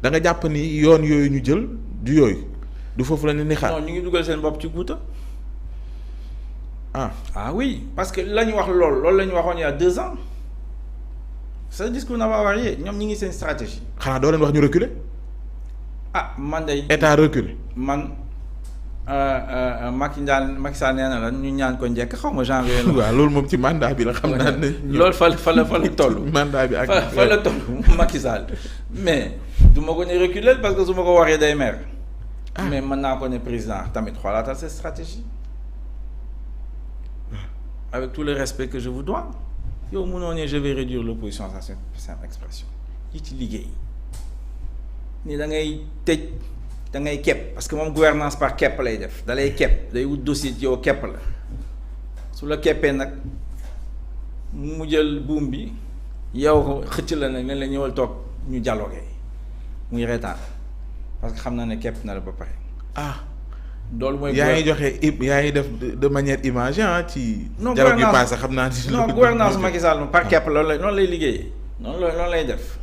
da nga jàpp ni yoon yooyu ñu jël du yooyu du foofu la ni xaar. non ñu ngi dugal seen bopp ci guuta. Ah oui parce que la ñu wax loolu la ñu waxoon il y a 2 ans ce discours n'a pas varié ñoom ñi ngi seen stratégie. xanaa doo leen wax ñu reculer. Man day état recule. man Macky Sall nee na la ñu ñaan ko njëkk xaw ma janvier la. waaw loolu moom ci mandat bi la xam naa ne. loolu fa la toll. mandat bi ak fa la toll Macky Sall mais du ma ko ne reculer parce que su ma ko waxee day mer. mais mën naa ko ne président tamit xoolaatal cette stratégie. avec tout le respect que je vous dois yow mënoo ne je vais réduire l'opposition à cette simple expression yi ci liggéey ni da ngay tëj da ngay kepp parce que moom gouvernance par kepp lay def da lay kepp day wut dossier ci yow kepp la su la keppee nag mu jël buum bi yow ko xëcc la nag ne la ñëwal toog ñu dialogué muy reetaan parce que xam na ne kepp na la ba pare. loolu mooy yaa ngi joxe yaa ngi def de manière image ci. non dialogue bi passé xam naa. non gouvernance Macky Sall par kepp loolu lay liggéeyee noonu lay def.